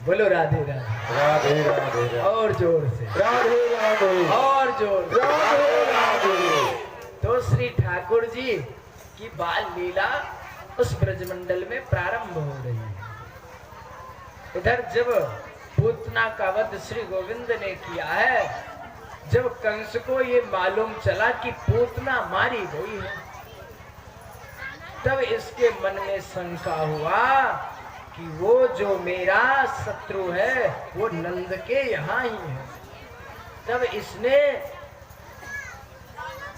बोलो राधे राधे। राधे राधे और जोर से राधे राधे और जोर से। राधे राधे। तो श्री ठाकुर जी की बाल लीला उस ब्रजमंडल में प्रारंभ हो रही है। इधर जब पूतना का वध श्री गोविंद ने किया है, जब कंस को ये मालूम चला कि पूतना मारी गई है, तब इसके मन में शंका हुआ कि वो जो मेरा शत्रु है वो नंद के यहाँ ही है। तब इसने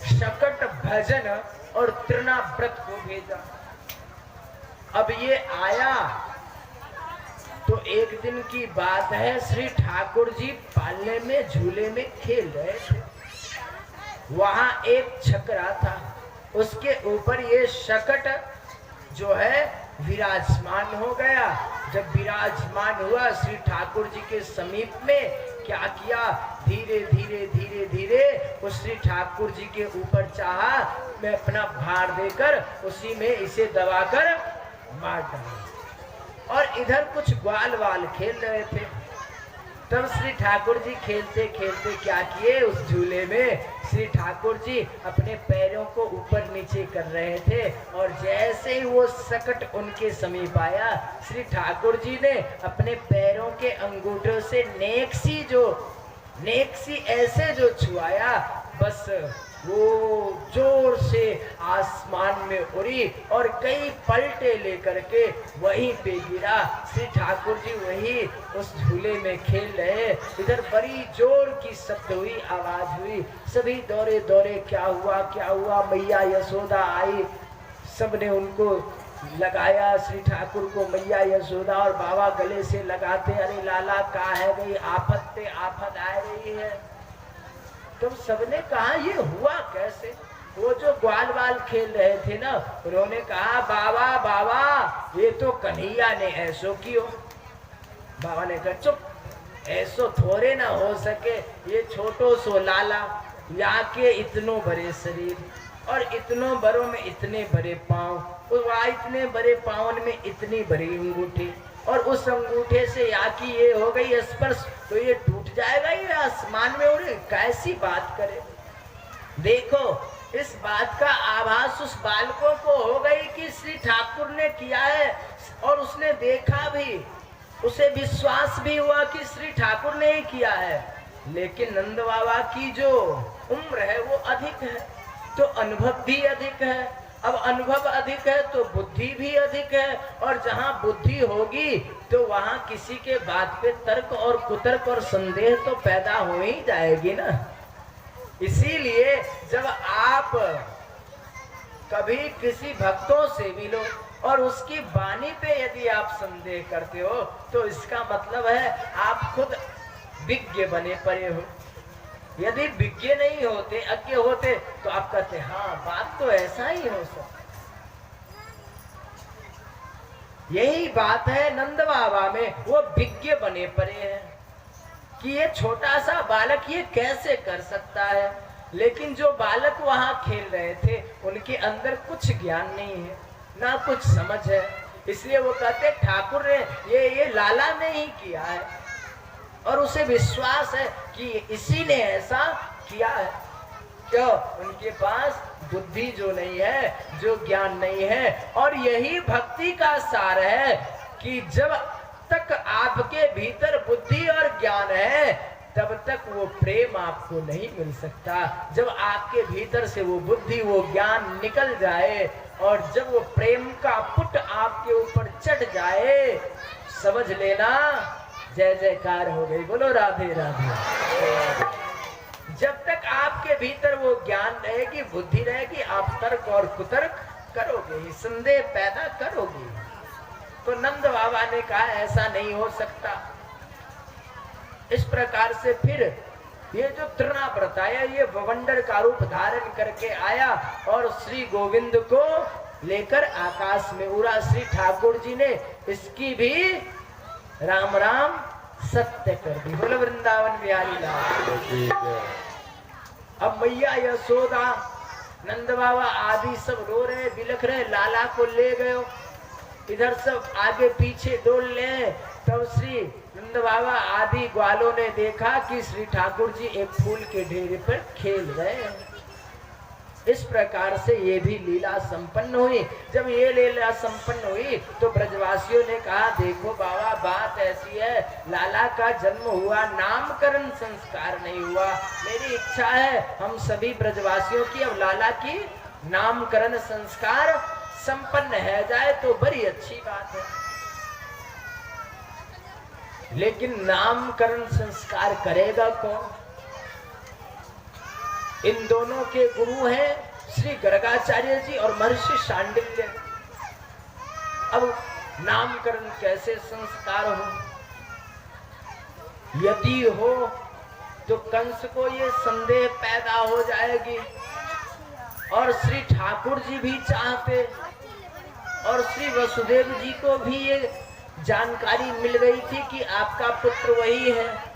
शकट भजन और तृणाव्रत को भेजा। अब ये आया तो एक दिन की बात है, श्री ठाकुर जी पालने में झूले में खेल रहे थे। वहां एक छकरा था, उसके ऊपर ये शकट जो है विराजमान हो गया। जब विराजमान हुआ, श्री ठाकुर जी के समीप में क्या किया, धीरे धीरे धीरे धीरे उस श्री ठाकुर जी के ऊपर चाहा मैं अपना भार देकर उसी में इसे दबाकर मार डाला। और इधर कुछ ग्वाल वाल खेल रहे थे। तब श्री ठाकुर जी खेलते खेलते क्या किए, उस झूले में श्री ठाकुर जी अपने पैरों को ऊपर नीचे कर रहे थे। और जैसे ही वो सकट उनके समीप आया, श्री ठाकुर जी ने अपने पैरों के अंगूठों से नेक्सी ऐसे जो छुआया, बस वो जोर से आसमान में उड़ी और कई पलटे लेकर के वहीं पे गिरा। श्री ठाकुर जी वही उस झूले में खेल रहे। इधर बड़ी जोर की शब्द हुई, आवाज हुई, सभी दौड़े दौड़े क्या हुआ। मैया यशोदा आई, सबने उनको लगाया श्री ठाकुर को। मैया यशोदा और बाबा गले से लगाते, अरे लाला कहाँ है गई, आफत पे आफत आ रही है। तब सबने कहा ये हुआ कैसे। वो जो ग्वाल वाल खेल रहे थे ना, उन्होंने कहा बाबा ये तो कन्हैया ने ऐसो कियो। बाबा ने कहा चुप, ऐसो थोड़े ना हो सके, ये छोटो सो लाला, यहाँ के इतनो बड़े शरीर और इतनों बड़ों में इतने बड़े पाँव, वहाँ इतने बड़े पाँव में इतनी बड़ी अंगूठी, और उस अंगूठे से या की ये हो गई स्पर्श तो ये टूट जाएगा, ये आसमान में उड़े, कैसी बात करे। देखो इस बात का आभास उस बालकों को हो गई कि श्री ठाकुर ने किया है, और उसने देखा भी, उसे विश्वास भी हुआ कि श्री ठाकुर ने ही किया है। लेकिन नंद बाबा की जो उम्र है वो अधिक है, तो अनुभव भी अधिक है। अब अनुभव अधिक है तो बुद्धि भी अधिक है, और जहाँ बुद्धि होगी तो वहाँ किसी के बात पे तर्क और कुतर्क और संदेह तो पैदा हो ही जाएगी ना। इसीलिए जब आप कभी किसी भक्तों से मिलो और उसकी वाणी पे यदि आप संदेह करते हो, तो इसका मतलब है आप खुद विज्ञ बने पड़े हो। यदि विज्ञ नहीं होते, अज्ञ होते, तो आप कहते हाँ बात तो ऐसा ही हो सकता। यही बात है नंद बाबा में, वो विज्ञ बने पड़े हैं कि ये छोटा सा बालक ये कैसे कर सकता है। लेकिन जो बालक वहां खेल रहे थे उनके अंदर कुछ ज्ञान नहीं है, ना कुछ समझ है। इसलिए वो कहते ठाकुर ने ये लाला ने ही किया है, और उसे विश्वास है कि इसी ने ऐसा किया है। क्यों? उनके पास बुद्धि जो नहीं है, जो ज्ञान नहीं है। और यही भक्ति का सार है कि जब तक आपके भीतर बुद्धि और ज्ञान है, तब तक वो प्रेम आपको नहीं मिल सकता। जब आपके भीतर से वो बुद्धि वो ज्ञान निकल जाए, और जब वो प्रेम का पुट आपके ऊपर चढ़ जाए, समझ लेना जय जयकार हो गई। बोलो राधे राधे। जब तक आपके भीतर वो ज्ञान रहेगी, बुद्धि रहेगी, आप तर्क और कुतर्क करोगे, संदेह पैदा करोगे। तो नंद बाबा ने कहा ऐसा नहीं हो सकता। इस प्रकार से फिर ये जो तृणाव्रत आया, ये बवंडर का रूप धारण करके आया और श्री गोविंद को लेकर आकाश में उड़ा। श्री ठाकुर जी ने इसकी भी राम राम सत्य कर दी। बोलो वृंदावन बिहारी लाल। अब मैया यशोदा, नंद बाबा आदि सब रो रहे, बिलख रहे, लाला को ले गए। इधर सब आगे पीछे डोल ले, तब श्री नंद बाबा आदि ग्वालों ने देखा कि श्री ठाकुर जी एक फूल के ढेरे पर खेल रहे हैं। इस प्रकार से ये भी लीला संपन्न हुई। जब ये लीला संपन्न हुई तो ब्रजवासियों ने कहा, देखो बाबा, बात ऐसी है, लाला का जन्म हुआ, नामकरण संस्कार नहीं हुआ। मेरी इच्छा है हम सभी ब्रजवासियों की अब लाला की नामकरण संस्कार संपन्न है जाए तो बड़ी अच्छी बात है। लेकिन नामकरण संस्कार करेगा कौन? इन दोनों के गुरु हैं श्री गर्गाचार्य जी और महर्षि शांडिल्य। अब नामकरण कैसे संस्कार हो? यदि हो तो कंस को ये संदेह पैदा हो जाएगी, और श्री ठाकुर जी भी चाहते, और श्री वसुदेव जी को भी ये जानकारी मिल गई थी कि आपका पुत्र वही है।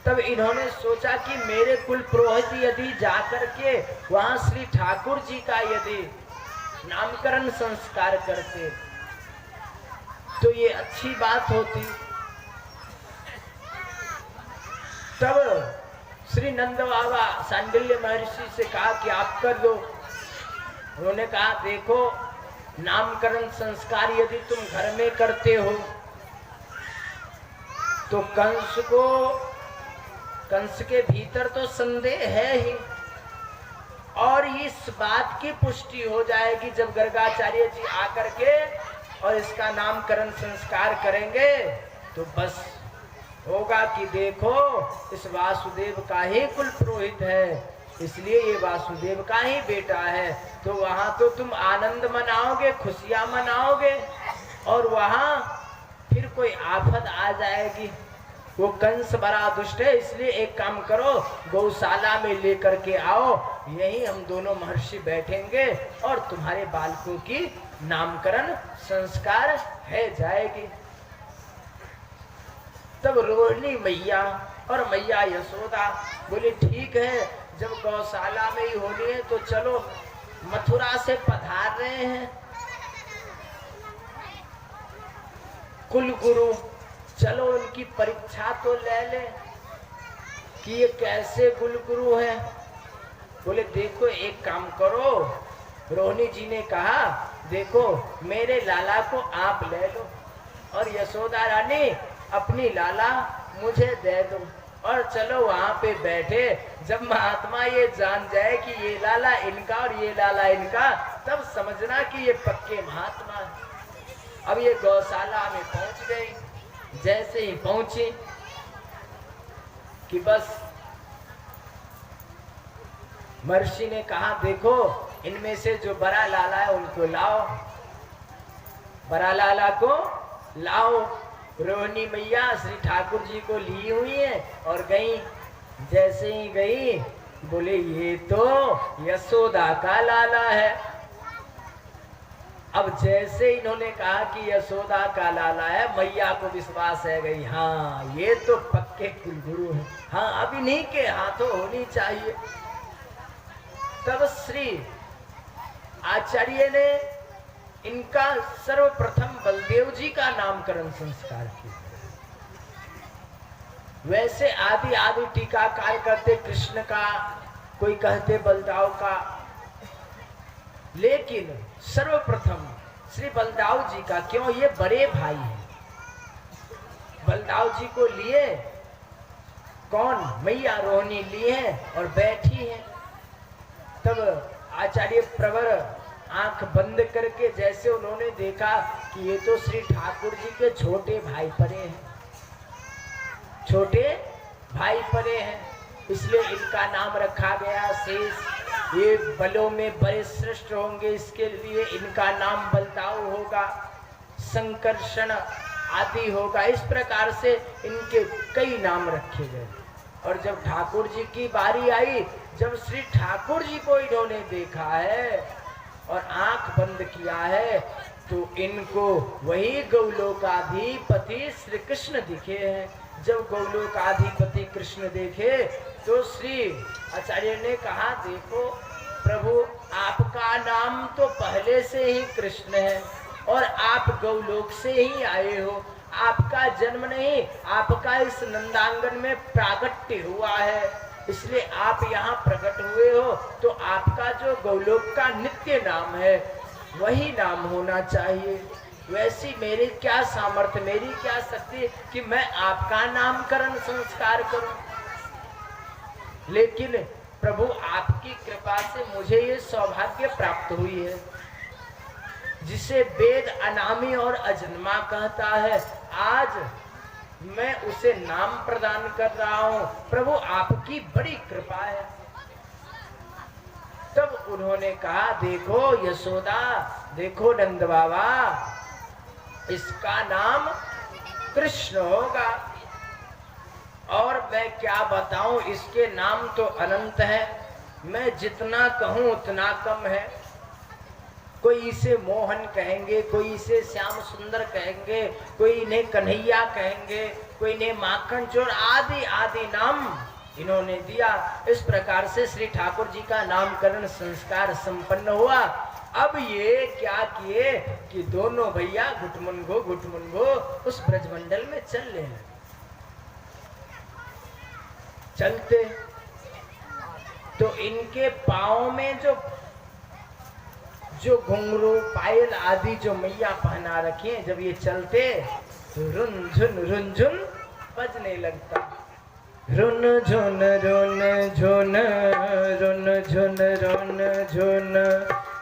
तब इन्होंने सोचा कि मेरे कुल पुरोहित यदि जाकर के वहां श्री ठाकुर जी का यदि नामकरण संस्कार करते तो ये अच्छी बात होती। तब श्री नंद बाबा शांडिल्य महर्षि से कहा कि आप कर दो। उन्होंने कहा, देखो, नामकरण संस्कार यदि तुम घर में करते हो तो कंस के भीतर तो संदेह है ही, और इस बात की पुष्टि हो जाएगी जब गर्गाचार्य जी आकर के और इसका नामकरण संस्कार करेंगे तो बस होगा कि देखो, इस वासुदेव का ही कुल पुरोहित है, इसलिए ये वासुदेव का ही बेटा है। तो वहां तो तुम आनंद मनाओगे, खुशियां मनाओगे, और वहां फिर कोई आफत आ जाएगी। वो कंस बड़ा दुष्ट है, इसलिए एक काम करो, गौशाला में लेकर के आओ, यहीं हम दोनों महर्षि बैठेंगे और तुम्हारे बालकों की नामकरण संस्कार है जाएगी। तब रोहिणी मैया और मैया यशोदा बोले, ठीक है, जब गौशाला में ही होनी है तो चलो, मथुरा से पधार रहे हैं कुलगुरु, चलो उनकी परीक्षा तो ले ले कि ये कैसे कुलगुरु हैं। बोले, देखो एक काम करो। रोहिणी जी ने कहा, देखो, मेरे लाला को आप ले लो और यशोदा रानी अपनी लाला मुझे दे दो, और चलो वहां पे बैठे। जब महात्मा ये जान जाए कि ये लाला इनका और ये लाला इनका, तब समझना कि ये पक्के महात्मा है। अब ये गौशाला में पहुंच गई। जैसे ही पहुंची कि बस महर्षि ने कहा, देखो, इनमें से जो बड़ा लाला है उनको लाओ, बड़ा लाला को लाओ। रोहिणी मैया श्री ठाकुर जी को ली हुई है और गई। जैसे ही गई, बोले, ये तो यशोदा का लाला है। अब जैसे इन्होंने कहा कि यशोदा का लाला है, मैया को विश्वास है गई, हाँ, ये तो पक्के कुलगुरु हैं, हाँ, अब इन्हीं के हाथों होनी चाहिए। तब श्री आचार्य ने इनका सर्वप्रथम बलदेव जी का नामकरण संस्कार किया। वैसे आदि टीकाकार करते कृष्ण का, कोई कहते बलदाव का, लेकिन सर्वप्रथम श्री बलदाव जी का। क्यों? ये बड़े भाई हैं। बलदाव जी को लिए कौन? मैया रोहिणी लिए हैं और बैठी हैं। तब आचार्य प्रवर आंख बंद करके जैसे उन्होंने देखा कि ये तो श्री ठाकुर जी के छोटे भाई परे हैं, छोटे भाई परे हैं, इसलिए इनका नाम रखा गया शेष। ये बलों में बड़े श्रेष्ठ होंगे, इसके लिए इनका नाम बलदाव होगा, संकर्षण आदि होगा। इस प्रकार से इनके कई नाम रखे गए। और जब ठाकुर जी की बारी आई, जब श्री ठाकुर जी को इन्होंने देखा है और आंख बंद किया है, तो इनको वही गौलोकाधिपति श्री कृष्ण दिखे हैं। जब गौलोकाधिपति कृष्ण देखे तो श्री आचार्य ने कहा, देखो प्रभु, आपका नाम तो पहले से ही कृष्ण है और आप गौलोक से ही आए हो, आपका जन्म नहीं, आपका इस नंदांगन में प्रागट्य हुआ है, इसलिए आप यहाँ प्रकट हुए हो, तो आपका जो गौलोक का नित्य नाम है वही नाम होना चाहिए। वैसी मेरी क्या सामर्थ्य, मेरी क्या शक्ति कि मैं आपका नामकरण संस्कार करूं। लेकिन प्रभु आपकी कृपा से मुझे ये सौभाग्य प्राप्त हुई है, जिसे वेद अनामी और अजन्मा कहता है, आज मैं उसे नाम प्रदान कर रहा हूं। प्रभु आपकी बड़ी कृपा है। तब उन्होंने कहा, देखो यशोदा, देखो नंद बाबा, इसका नाम कृष्ण होगा। और मैं क्या बताऊं, इसके नाम तो अनंत है, मैं जितना कहूं उतना कम है। कोई इसे मोहन कहेंगे, कोई इसे श्याम सुंदर कहेंगे, कोई इन्हें कन्हैया कहेंगे, कोई इन्हें माखन चोर, आदि आदि नाम इन्होंने दिया। इस प्रकार से श्री ठाकुर जी का नामकरण संस्कार संपन्न हुआ। अब ये क्या किए कि दोनों भैया घुटमुन घो उस ब्रजमंडल में चल ले। चलते तो इनके पाँव में जो घुंघरू पायल आदि जो मैया पहना रखी है, जब ये चलते तो रुन बजने लगता। रुन झुन रुन झुन रुन झुन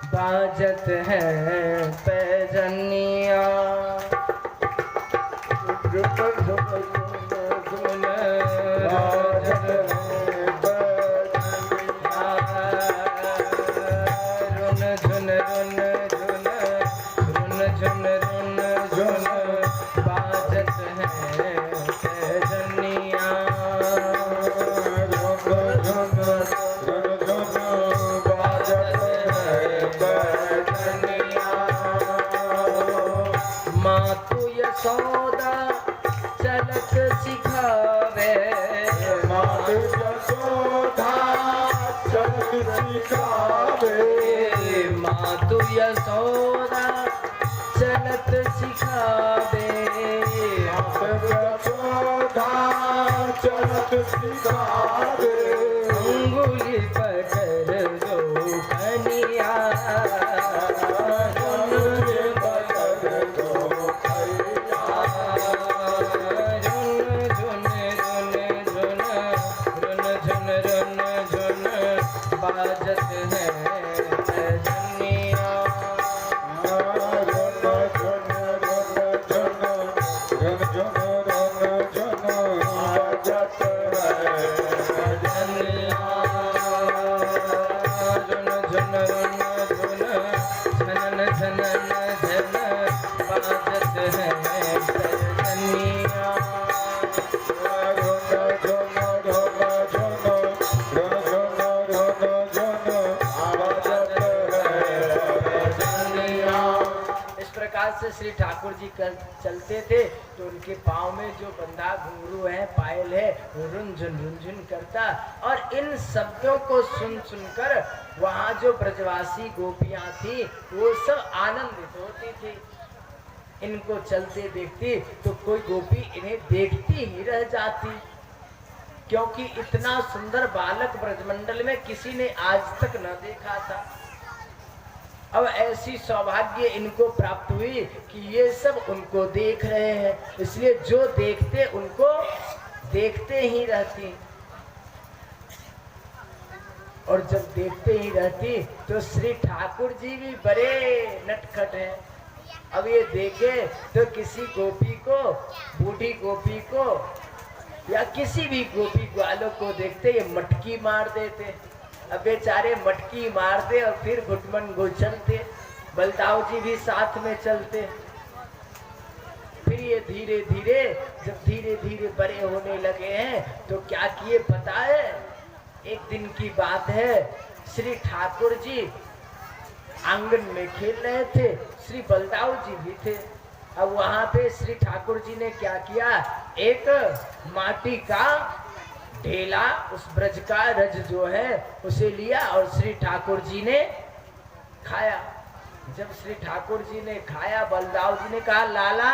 बाजत है पैजनिया। यशोदा चलत सिखावे, मातु यशोदा चलत सिखावे, मातु यशोदा चलत सिखावे, मातु यशोदा चलत सिखावे, अंगुली पकड़ दो कनिया, बाजत है पैजनिया। से श्री ठाकुर जी चलते थे तो उनके पाँव में जो बंधा घुंघरू है, पायल है, वो रुनझुन करता। और इन शब्दों को सुन सुनकर वहाँ जो ब्रजवासी गोपियाँ थी वो सब आनंदित होती थी। इनको चलते देखती तो कोई गोपी इन्हें देखती ही रह जाती, क्योंकि इतना सुंदर बालक ब्रजमंडल में किसी ने आज तक न देखा था। अब ऐसी सौभाग्य इनको प्राप्त हुई कि ये सब उनको देख रहे हैं, इसलिए जो देखते उनको देखते ही रहती। और जब देखते ही रहती तो श्री ठाकुर जी भी बड़े नटखट हैं। अब ये देखे तो किसी गोपी को, बूढ़ी गोपी को या किसी भी गोपी ग्वालों को देखते ये मटकी मार देते। अब बेचारे मटकी मारते और फिर घुटमन गो चलते। बलदाऊ जी भी साथ में चलते। फिर ये धीरे धीरे जब धीरे धीरे बड़े होने लगे हैं तो क्या किए पता है? एक दिन की बात है, श्री ठाकुर जी आंगन में खेल रहे थे, श्री बलदाऊ जी भी थे। अब वहां पे श्री ठाकुर जी ने क्या किया, एक माटी का ढेला, उस ब्रज का रज जो है उसे लिया और श्री ठाकुर जी ने खाया। जब श्री ठाकुर जी ने खाया, बलदाऊ जी ने कहा, लाला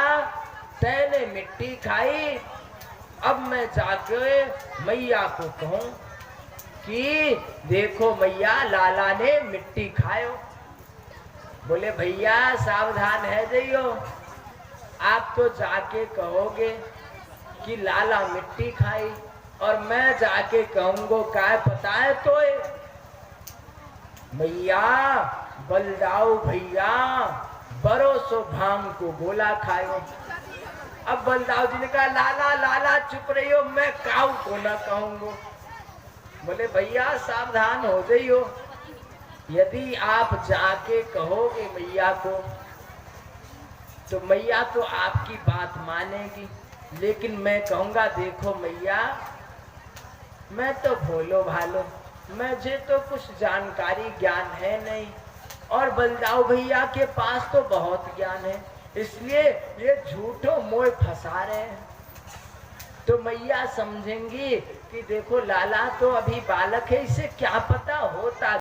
तैने मिट्टी खाई, अब मैं जाके मैया को कहूं कि देखो मैया लाला ने मिट्टी खायो। बोले भैया सावधान है जइयो, आप तो जाके कहोगे कि लाला मिट्टी खाई और मैं जाके कहूंगो काय पता है तो मैया बलदाऊ भैया बरोसो भांग को गोला खायो। अब बलदाऊ जी ने कहा लाला लाला चुप रहियो, मैं काऊ को ना कहूंगो। बोले भैया सावधान हो जाइयो, यदि आप जाके कहोगे मैया को तो मैया तो आपकी बात मानेगी, लेकिन मैं कहूंगा देखो मैया मैं तो भोलो भालो, मुझे तो कुछ जानकारी ज्ञान है नहीं और बलदाऊ भैया के पास तो बहुत ज्ञान है, इसलिए ये झूठों मोह फंसा रहे हैं। तो मैया समझेंगी कि देखो लाला तो अभी बालक है, इसे क्या पता होता